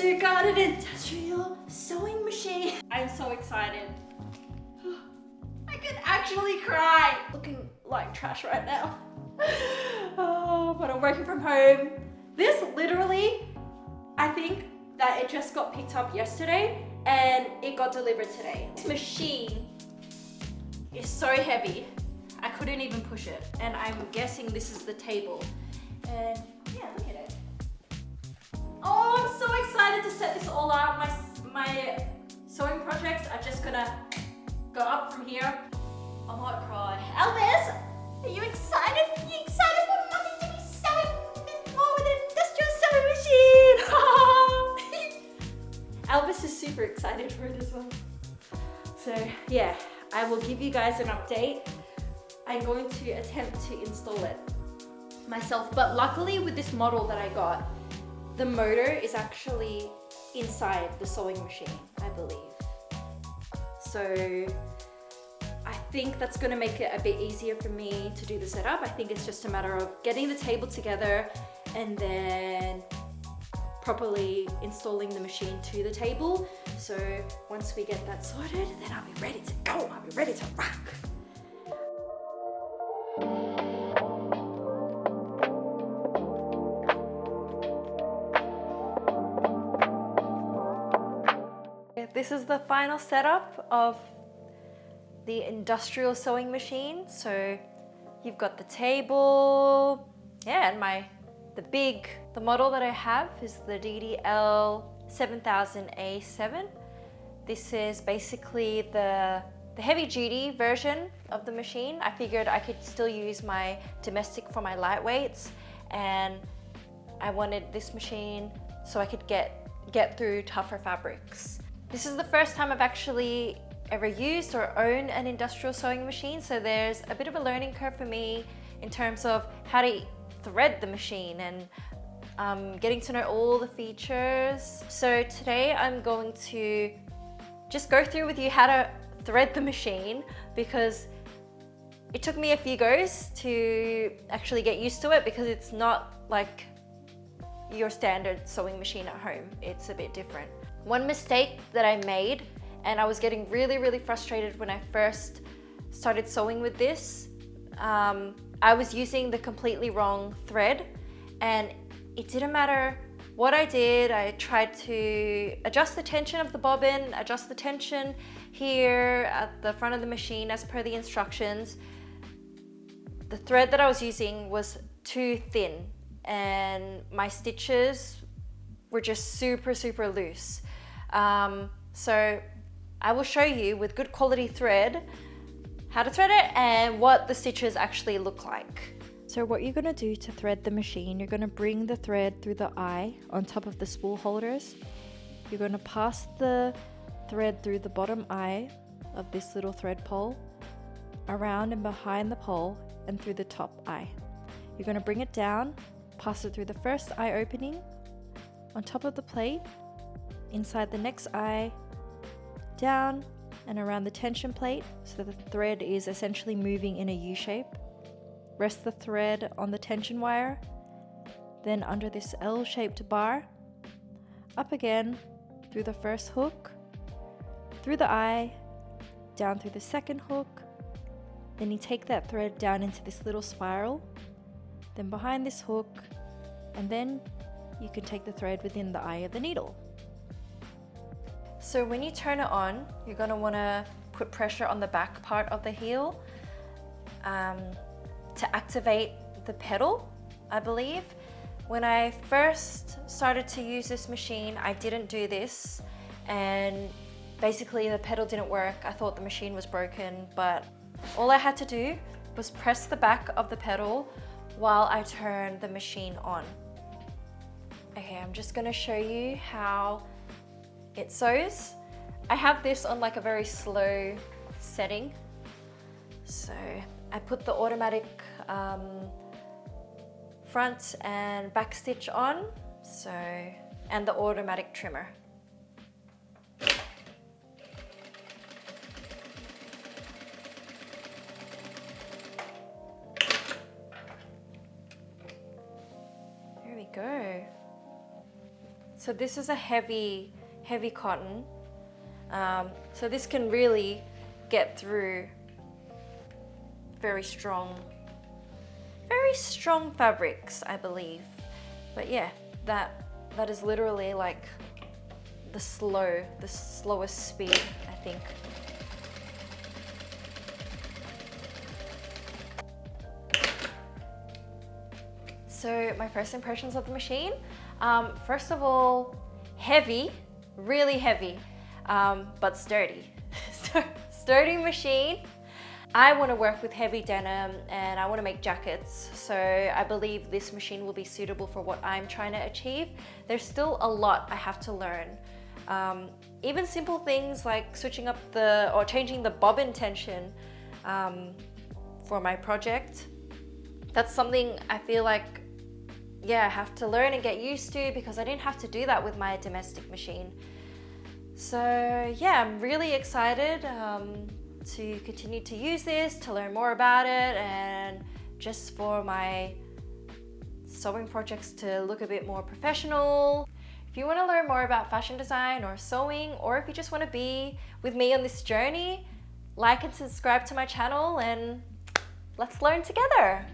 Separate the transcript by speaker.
Speaker 1: disregarded industrial sewing machine. I'm so excited. I could actually cry. Looking like trash right now. Oh, but I'm working from home. This literally, I think that it just got picked up yesterday and it got delivered today. This machine is so heavy. I couldn't even push it. And I'm guessing this is the table. And yeah, look at it. Oh, I'm so excited to set this all up. My sewing projects are just gonna go up from here. I might cry. Elvis, are you excited? Are you excited for mommy to be sewing a bit more with an industrial sewing machine? Elvis is super excited for it as well. So yeah, I will give you guys an update. I'm going to attempt to install it myself, but luckily with this model that I got, the motor is actually inside the sewing machine, I believe. So I think that's gonna make it a bit easier for me to do the setup. I think it's just a matter of getting the table together and then properly installing the machine to the table. So once we get that sorted, then I'll be ready to go. I'll be ready to rock. This is the final setup of the industrial sewing machine. So you've got the table, yeah, and the model that I have is the DDL-7000A-7. This is basically the heavy duty version of the machine. I figured I could still use my domestic for my lightweights, and I wanted this machine so I could get through tougher fabrics. This is the first time I've actually ever used or owned an industrial sewing machine, so there's a bit of a learning curve for me in terms of how to thread the machine and getting to know all the features. So today I'm going to just go through with you how to thread the machine, because it took me a few goes to actually get used to it, because it's not like your standard sewing machine at home. It's a bit different. One mistake that I made, and I was getting really frustrated when I first started sewing with this, I was using the completely wrong thread, and it didn't matter what I did. I tried to adjust the tension of the bobbin, adjust the tension here at the front of the machine as per the instructions. The thread that I was using was too thin, and my stitches were just super loose. So I will show you with good quality thread how to thread it and what the stitches actually look like. So what you're gonna do to thread the machine, you're gonna bring the thread through the eye on top of the spool holders. You're gonna pass the thread through the bottom eye of this little thread pole, around and behind the pole, and through the top eye. You're gonna bring it down, pass it through the first eye opening, on top of the plate, inside the next eye, down and around the tension plate, so the thread is essentially moving in a U shape. Rest the thread on the tension wire, then under this L-shaped bar, up again through the first hook, through the eye, down through the second hook. Then you take that thread down into this little spiral, then behind this hook, and then you can take the thread within the eye of the needle. So when you turn it on, you're going to want to put pressure on the back part of the heel to activate the pedal, I believe. When I first started to use this machine, I didn't do this, and basically the pedal didn't work. I thought the machine was broken, but all I had to do was press the back of the pedal while I turned the machine on. Okay, I'm just going to show you how it sews. I have this on like a very slow setting. So I put the automatic front and back stitch on, and the automatic trimmer. There we go. So this is a heavy cotton. So this can really get through very strong fabrics, I believe. But yeah, that is literally like the slowest speed, I think. So my first impressions of the machine, first of all, heavy, really heavy, but sturdy. Sturdy machine. I want to work with heavy denim and I want to make jackets, so I believe this machine will be suitable for what I'm trying to achieve. There's still a lot I have to learn. Even simple things like switching up or changing the bobbin tension for my project. That's something I feel like, yeah, I have to learn and get used to, because I didn't have to do that with my domestic machine. So yeah, I'm really excited to continue to use this, to learn more about it, and just for my sewing projects to look a bit more professional. If you want to learn more about fashion design or sewing, or if you just want to be with me on this journey, like and subscribe to my channel and let's learn together.